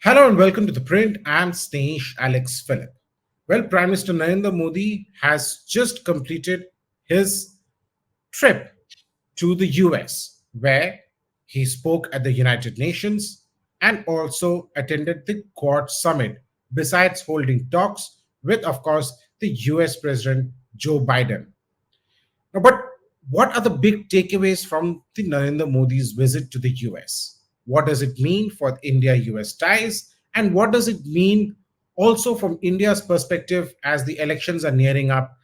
Hello and welcome to The Print. I'm Snehesh Alex Philip. Well, Prime Minister Narendra Modi has just completed his trip to the US, where he spoke at the United Nations and also attended the Quad Summit, besides holding talks with, of course, the US President Joe Biden. Now, but what are the big takeaways from the Narendra Modi's visit to the US? What does it mean for India US ties? And what does it mean also from India's perspective as the elections are nearing up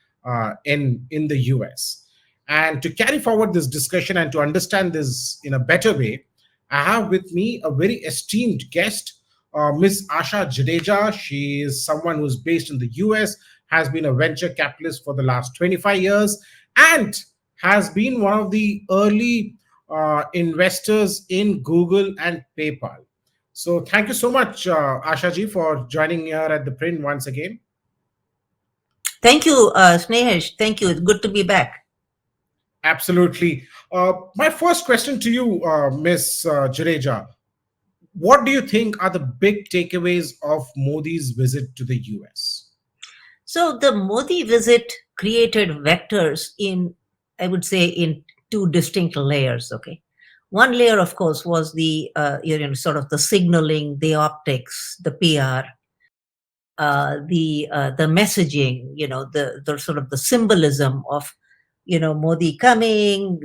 in the US? And to carry forward this discussion and to understand this in a better way, I have with me a very esteemed guest, Miss Asha Jadeja. She is someone who's based in the US, has been a venture capitalist for the last 25 years, and has been one of the early investors in Google and PayPal. So thank you so much, Asha ji, for joining here at the print once again. Thank you, Snehesh. Thank you. It's good to be back. Absolutely. My first question to you, Miss Jadeja, what do you think are the big takeaways of Modi's visit to the US? So the Modi visit created vectors in, I would say, in two distinct layers. Okay, one layer, of course, was the sort of the signaling, the optics, the PR, the messaging. The sort of the symbolism of Modi coming,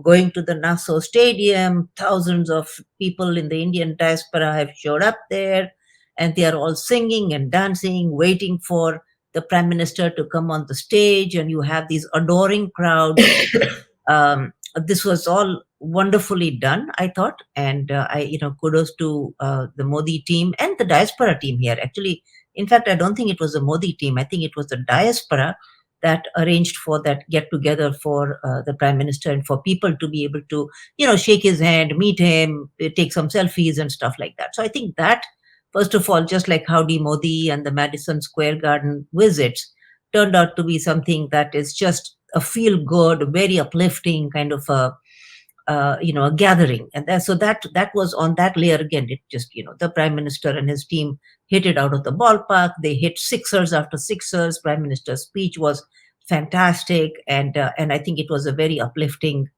going to the Nassau Stadium. Thousands of people in the Indian diaspora have showed up there, and they are all singing and dancing, waiting for the prime minister to come on the stage, and you have these adoring crowds. This was all wonderfully done, I thought, and kudos to the Modi team and the diaspora team here. Actually, in fact, I don't think it was the Modi team. I think it was the diaspora that arranged for that get together for the prime minister and for people to be able to, shake his hand, meet him, take some selfies and stuff like that. So I think that, first of all, just like Howdy Modi and the Madison Square Garden visits, turned out to be something that is just a feel good, very uplifting kind of a gathering. And that was on that layer again. It just, the prime minister and his team hit it out of the ballpark. They hit sixers after sixers. Prime minister's speech was fantastic, and I think it was a very uplifting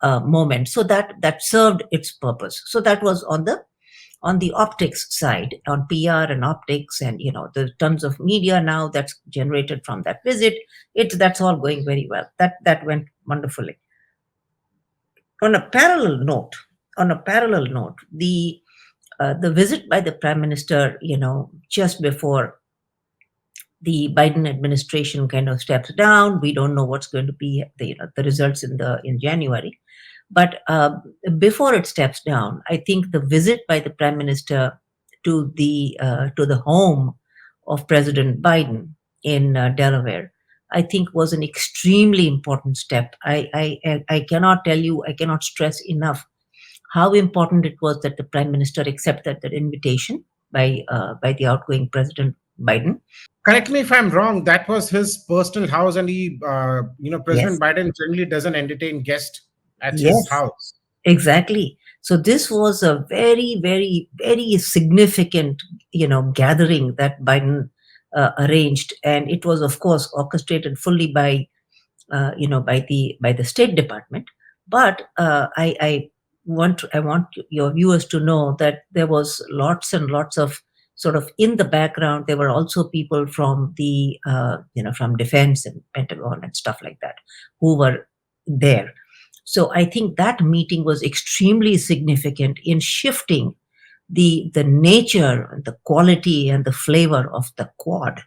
moment. So that served its purpose. So that was on the optics side, on PR and optics, and the tons of media now that's generated from that visit. That's all going very well. That went wonderfully. On a parallel note, the visit by the prime minister, just before the Biden administration kind of steps down, we don't know what's going to be the results in January. But before it steps down, I think the visit by the prime minister to the home of President Biden in Delaware, I think, was an extremely important step. I cannot tell you, I cannot stress enough how important it was that the prime minister accepted that invitation by the outgoing President Biden. Correct me if I'm wrong. That was his personal house, and Yes, President Biden generally doesn't entertain guests at his yes, house. exactly. So this was a very, very, very significant, gathering that Biden arranged, and it was, of course, orchestrated fully by the State Department. But I want your viewers to know that there was lots and lots of sort of in the background. There were also people from the from defense and Pentagon and stuff like that who were there. So I think that meeting was extremely significant in shifting the nature, the quality, and the flavor of the Quad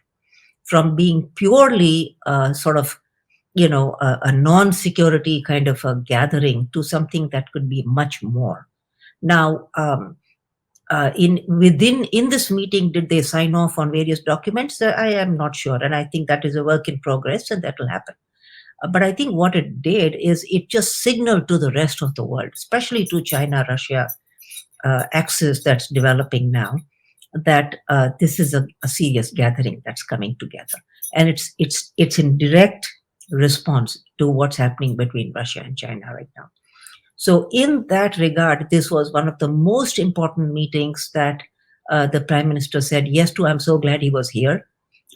from being purely sort of a non-security kind of a gathering to something that could be much more. Now, in this meeting, did they sign off on various documents? I am not sure, and I think that is a work in progress, and that will happen. But I think what it did is it just signaled to the rest of the world, especially to China, Russia axis that's developing now, that this is a serious gathering that's coming together, and it's in direct response to what's happening between Russia and China right now. So in that regard, this was one of the most important meetings that the prime minister said yes to. I'm so glad he was here,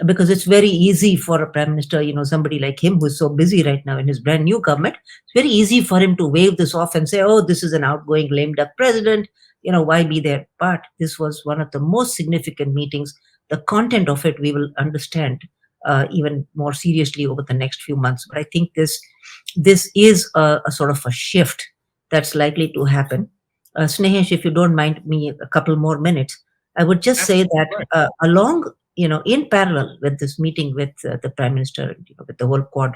because it's very easy for a prime minister, somebody like him who's so busy right now in his brand new government. It's very easy for him to wave this off and say, oh, this is an outgoing lame duck president, why be there? But this was one of the most significant meetings. The content of it we will understand even more seriously over the next few months. But I think this is a sort of a shift that's likely to happen. Snehesh, if you don't mind me a couple more minutes, I would just say Absolutely that right. along, in parallel with this meeting with the prime minister, with the whole Quad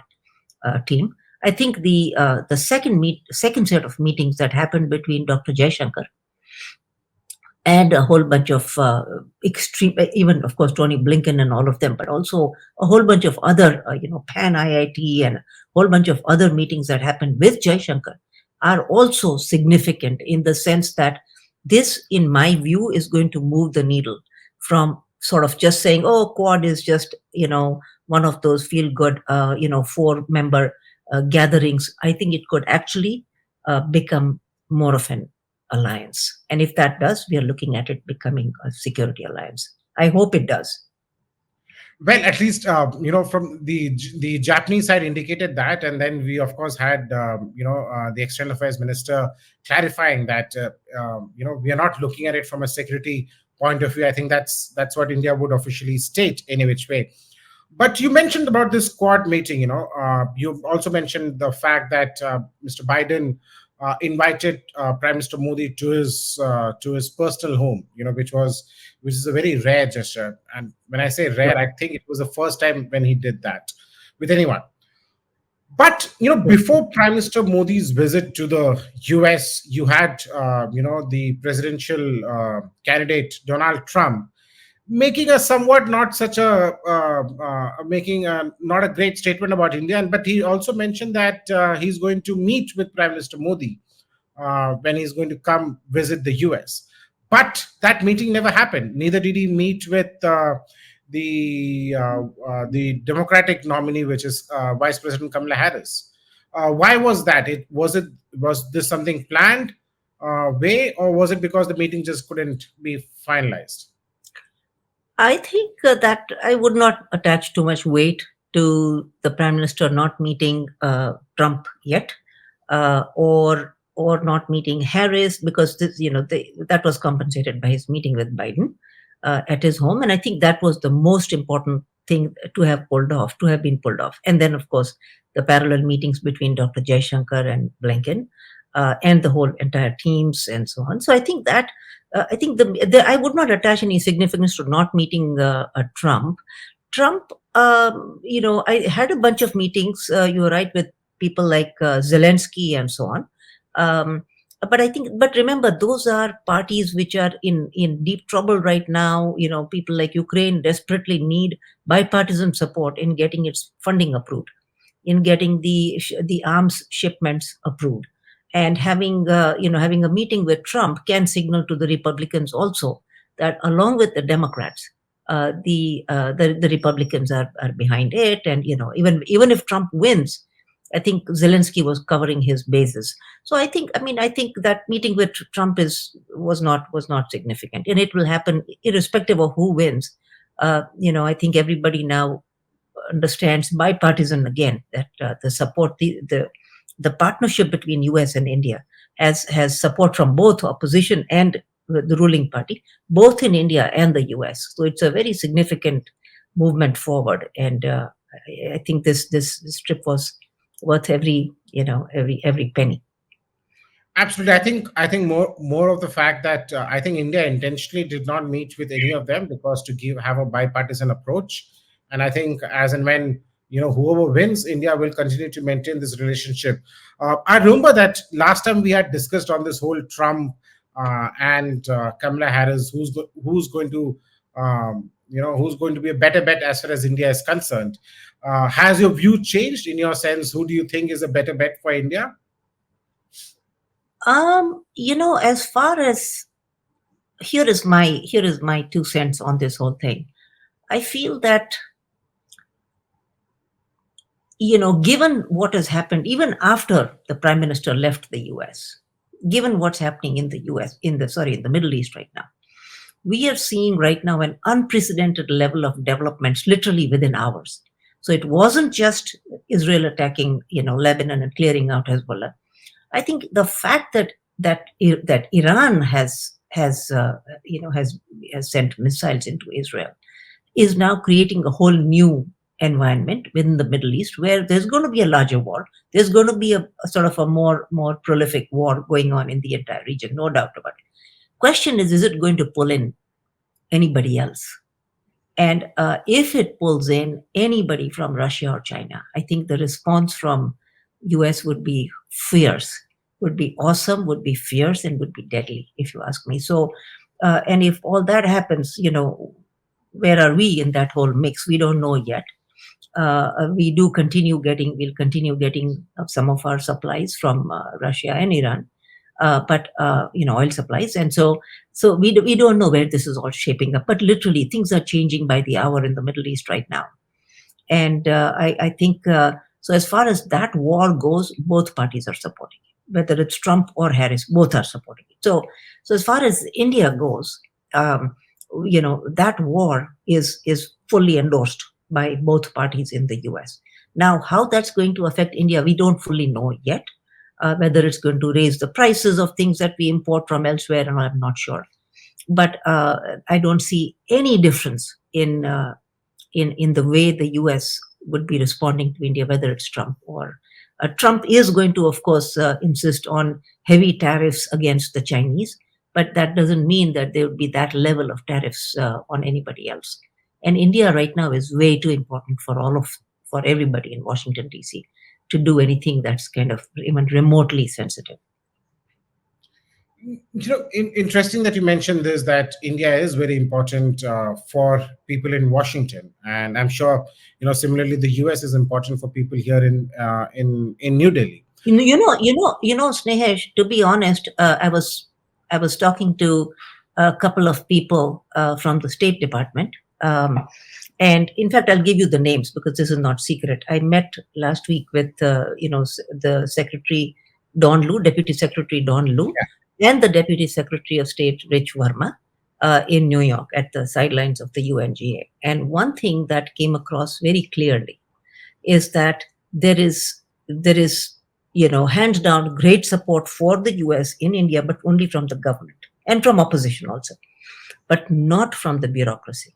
team, I think the second set of meetings that happened between Dr. Jaishankar and a whole bunch of extreme, even of course Tony Blinken and all of them, but also a whole bunch of other, Pan IIT and a whole bunch of other meetings that happened with Jaishankar are also significant in the sense that this, in my view, is going to move the needle from sort of just saying, oh, Quad is just, one of those feel good, 4-member gatherings. I think it could actually become more of an alliance. And if that does, we are looking at it becoming a security alliance. I hope it does. Well, at least from the Japanese side indicated that, and then we of course had the external affairs minister clarifying that we are not looking at it from a security point of view. I think that's what India would officially state any which way. But you mentioned about this Quad meeting. You've also mentioned the fact that Mr. Biden invited Prime Minister Modi to his personal home. Which is a very rare gesture. And when I say rare, I think it was the first time when he did that with anyone. But before Prime Minister Modi's visit to the U.S., you had the presidential candidate Donald Trump making a somewhat not such a making not a great statement about India, but he also mentioned that he's going to meet with Prime Minister Modi when he's going to come visit the US. But that meeting never happened. Neither did he meet with the Democratic nominee, which is Vice President Kamala Harris. Why was that? Was this something planned way, or was it because the meeting just couldn't be finalized? I think that I would not attach too much weight to the prime minister not meeting Trump yet, or not meeting Harris, because that was compensated by his meeting with Biden at his home, and I think that was the most important thing to have been pulled off. And then, of course, the parallel meetings between Dr. Jaishankar and Blinken, and the whole entire teams and so on. So I think that I think I would not attach any significance to not meeting Trump. Trump, I had a bunch of meetings. You're right, with people like Zelensky and so on. But remember, those are parties which are in deep trouble right now. People like Ukraine desperately need bipartisan support in getting its funding approved, in getting the arms shipments approved. And having a meeting with Trump can signal to the Republicans also that, along with the Democrats, the Republicans are behind it. And even if Trump wins, I think Zelensky was covering his bases. So I think that meeting with Trump was not significant, and it will happen irrespective of who wins. I think everybody now understands bipartisan again, that the support, the partnership between US and India has support from both opposition and the ruling party, both in India and the US. So it's a very significant movement forward, and I think this trip was worth every penny. Absolutely, I think more of the fact that I think India intentionally did not meet with any of them because to have a bipartisan approach, and I think as and when whoever wins, India will continue to maintain this relationship. I remember that last time we had discussed on this whole Trump and Kamala Harris, who's going to who's going to be a better bet as far as India is concerned. Has your view changed in your sense? Who do you think is a better bet for India? As far as here is my 2 cents on this whole thing. I feel that, given what has happened, even after the prime minister left the US, given what's happening in the US, in the Middle East right now, we are seeing right now an unprecedented level of developments literally within hours. So it wasn't just Israel attacking, Lebanon and clearing out Hezbollah. I think the fact that Iran has sent missiles into Israel is now creating a whole new environment within the Middle East where there's going to be a larger war. There's going to be a sort of a more prolific war going on in the entire region, no doubt about it. Question is it going to pull in anybody else? And if it pulls in anybody from Russia or China, I think the response from US would be fierce, would be awesome, would be fierce, and would be deadly, if you ask me. So, and if all that happens, where are we in that whole mix? We don't know yet. We'll continue getting some of our supplies from Russia and Iran, but oil supplies, and so we don't know where this is all shaping up. But literally, things are changing by the hour in the Middle East right now, and I think so. As far as that war goes, both parties are supporting it, whether it's Trump or Harris, both are supporting it. So as far as India goes, that war is fully endorsed by both parties in the US. Now, how that's going to affect India, we don't fully know yet. Whether it's going to raise the prices of things that we import from elsewhere, and I'm not sure. But I don't see any difference in the way the US would be responding to India, whether it's Trump or Trump is going to, of course, insist on heavy tariffs against the Chinese, but that doesn't mean that there would be that level of tariffs on anybody else. And India right now is way too important for everybody in Washington, D.C. to do anything that's kind of even remotely sensitive. Interesting that you mentioned this, that India is very important for people in Washington, and I'm sure similarly the US is important for people here in New Delhi. Snehesh, to be honest, I was talking to a couple of people from the State Department, and in fact, I'll give you the names because this is not secret. I met last week with the Secretary Don Lu, Deputy Secretary Don Lu. Yeah. And the Deputy Secretary of State, Rich Verma, in New York at the sidelines of the UNGA. And one thing that came across very clearly is that there is hands down great support for the US in India, but only from the government and from opposition also, but not from the bureaucracy.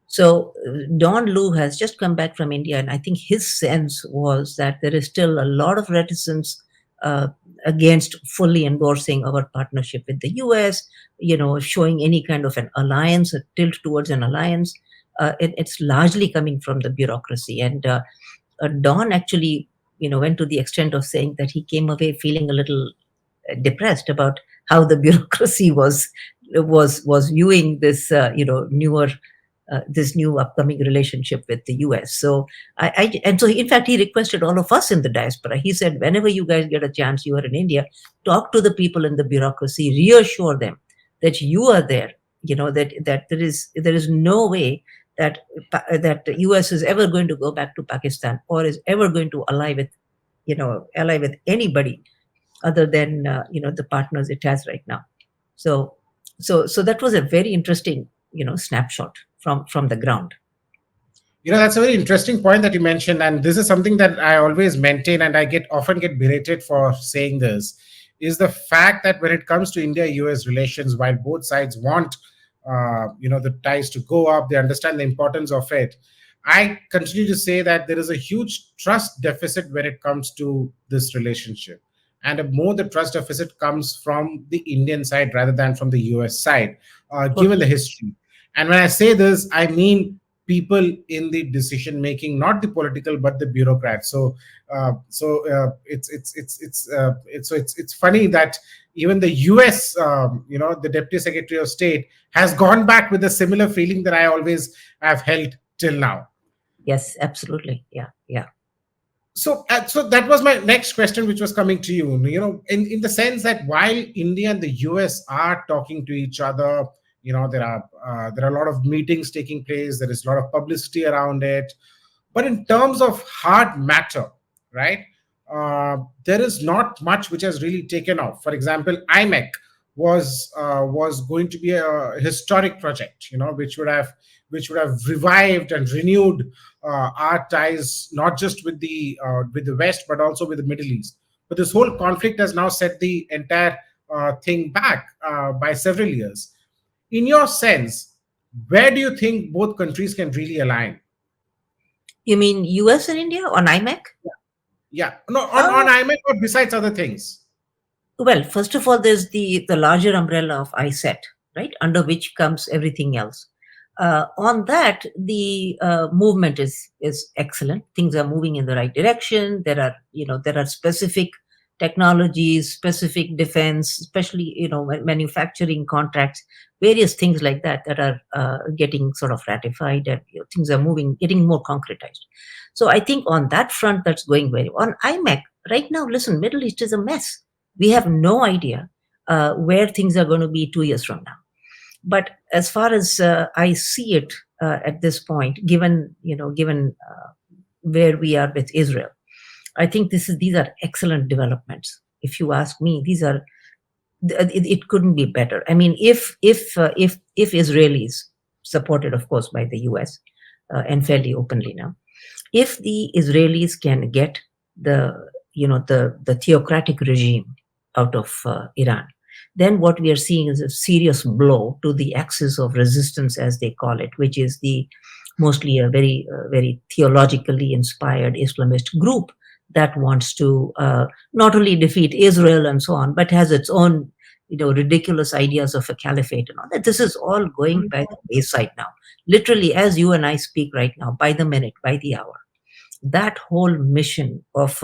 So Don Lu has just come back from India, and I think his sense was that there is still a lot of reticence against fully endorsing our partnership with the US, showing any kind of an alliance, a tilt towards an alliance. It's largely coming from the bureaucracy. And Don actually, went to the extent of saying that he came away feeling a little depressed about how the bureaucracy was viewing this, this new upcoming relationship with the US. So and so in fact, he requested all of us in the diaspora. He said, whenever you guys get a chance, you are in India, talk to the people in the bureaucracy, reassure them that you are there, that there is no way that the US is ever going to go back to Pakistan or is ever going to ally with anybody other than the partners it has right now. So that was a very interesting snapshot from the ground. That's a very interesting point that you mentioned, and this is something that I always maintain, and I often get berated for saying this, is the fact that when it comes to India-US relations, while both sides want the ties to go up, they understand the importance of it, I continue to say that there is a huge trust deficit when it comes to this relationship. And more the trust deficit comes from the Indian side rather than from the US side, given the history. And when I say this, I mean people in the decision making, not the political, but the bureaucrats. So it's funny that even the US, the Deputy Secretary of State has gone back with a similar feeling that I always have held till now. Yes, absolutely. Yeah. So that was my next question, which was coming to you. In the sense that while India and the US are talking to each other, there are a lot of meetings taking place. There is a lot of publicity around it. But in terms of hard matter, right, there is not much which has really taken off. For example, IMEC, was going to be a historic project, which would have revived and renewed our ties, not just with the West, but also with the Middle East. But this whole conflict has now set the entire thing back by several years. In your sense, where do you think both countries can really align? You mean US and India on IMEC? Yeah, no, on Uh, IMEC or besides other things. well, first of all, there's the larger umbrella of ISET, right, under which comes everything else. On that, the movement is excellent. Things are moving in the right direction. There are specific technologies, specific defense, especially manufacturing contracts, various things like that that are getting sort of ratified, and things are moving, getting more concretized. So I think on that front, that's going very well. On IMEC right now, listen, Middle East is a mess. We have no idea where things are going to be 2 years from now. But as far as I see it at this point, given where we are with Israel, I think these are excellent developments. If you ask me, it couldn't be better. I mean, if Israelis, supported of course by the US and fairly openly now, if the Israelis can get the the theocratic regime out of Iran, then what we are seeing is a serious blow to the axis of resistance, as they call it, which is the mostly a very theologically inspired Islamist group that wants to not only defeat Israel and so on, but has its own ridiculous ideas of a caliphate and all that. This is all going by the wayside now. Literally, as you and I speak right now, by the minute, by the hour, that whole mission of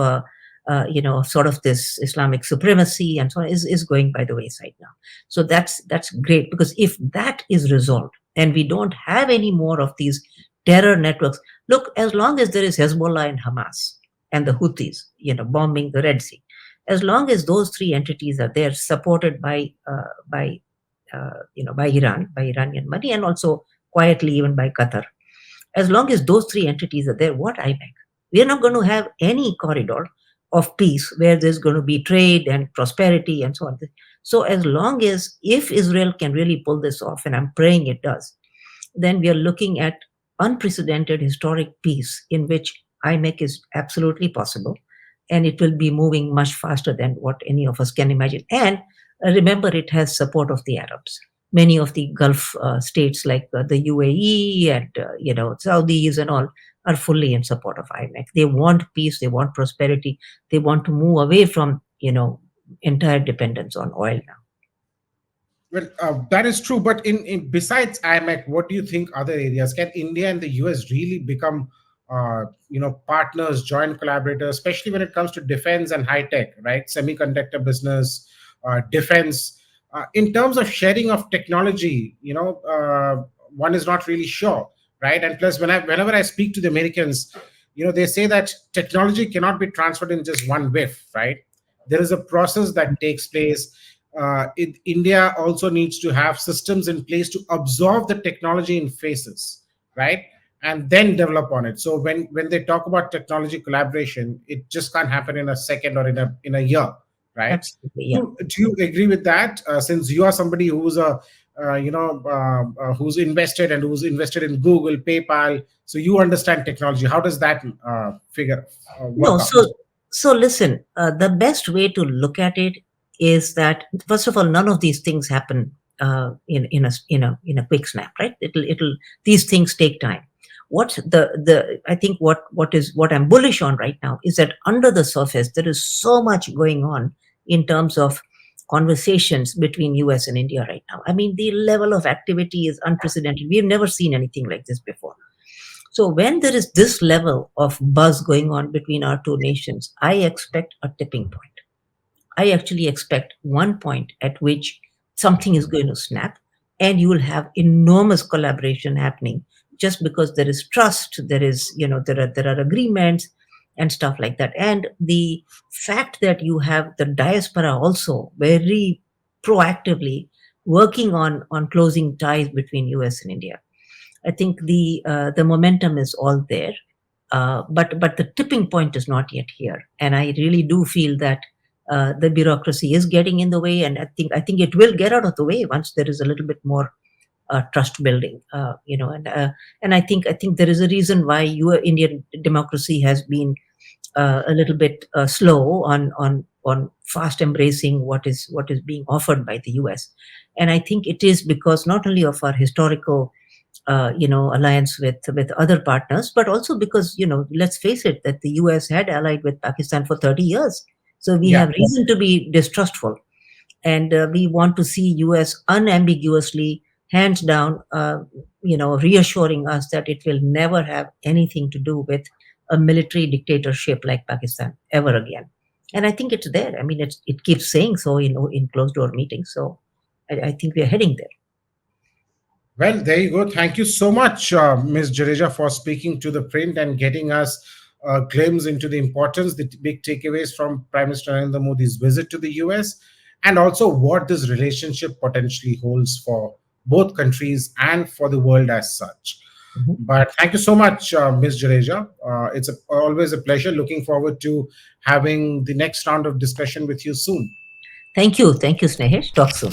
sort of this Islamic supremacy and so on is going by the wayside now. So that's great, because if that is resolved and we don't have any more of these terror networks, look, as long as there is Hezbollah and Hamas and the Houthis, bombing the Red Sea, as long as those three entities are there, supported by Iran, by Iranian money, and also quietly even by Qatar, as long as those three entities are there, what I beg, we are not going to have any corridor of peace where there's going to be trade and prosperity and so on. So as long as, if Israel can really pull this off, and I'm praying it does, then we are looking at unprecedented historic peace in which IMEC is absolutely possible, and it will be moving much faster than what any of us can imagine. And remember, it has support of the Arabs. Many of the Gulf states like the UAE and Saudis and all are fully in support of IMEC. They want peace, they want prosperity, they want to move away from entire dependence on oil now. Well, that is true. But in besides IMEC, what do you think other areas can India and the US really become, partners, joint collaborators, especially when it comes to defense and high tech, right? Semiconductor business, defense. In terms of sharing of technology, one is not really sure, right? And plus, whenever I speak to the Americans, they say that technology cannot be transferred in just one whiff, right? There is a process that takes place. India also needs to have systems in place to absorb the technology in phases, right? And then develop on it. So when they talk about technology collaboration, it just can't happen in a second or in a year, right? Absolutely, yeah. Do you agree with that? Since you are somebody who's who's invested in Google, PayPal, so you understand technology. How does that figure No, work out? so listen, the best way to look at it is that, first of all, none of these things happen in a quick snap, right? It'll these things take time. What I think what I'm bullish on right now is that under the surface there is so much going on in terms of conversations between US and India right now. I mean, the level of activity is unprecedented. We've never seen anything like this before. So when there is this level of buzz going on between our two nations, I expect a tipping point. I actually expect one point at which something is going to snap, and you will have enormous collaboration happening, just because there is trust, there are agreements and stuff like that. And the fact that you have the diaspora also very proactively working on closing ties between US and India, I think the momentum is all there. But the tipping point is not yet here, and I really do feel that the bureaucracy is getting in the way, and I think it will get out of the way once there is a little bit more trust building. And I think there is a reason why your Indian democracy has been a little bit slow on fast embracing what is being offered by the US. And I think it is because not only of our historical alliance with other partners, but also because, let's face it, that the US had allied with Pakistan for 30 years. So we Yeah. have reason to be distrustful, and we want to see US unambiguously, hands down, reassuring us that it will never have anything to do with a military dictatorship like Pakistan ever again. And I think it's there. I mean, it keeps saying so, in closed door meetings. So I think we are heading there. Well, there you go. Thank you so much, Ms. Jadeja, for speaking to the print and getting us a glimpse into the importance, the big takeaways from Prime Minister Narendra Modi's visit to the US, and also what this relationship potentially holds for both countries and for the world as such. Mhm. But thank you so much, Ms. Jadeja. It's always a pleasure. Looking forward to having the next round of discussion with you soon. Thank you. Thank you, Snehesh. Talk soon.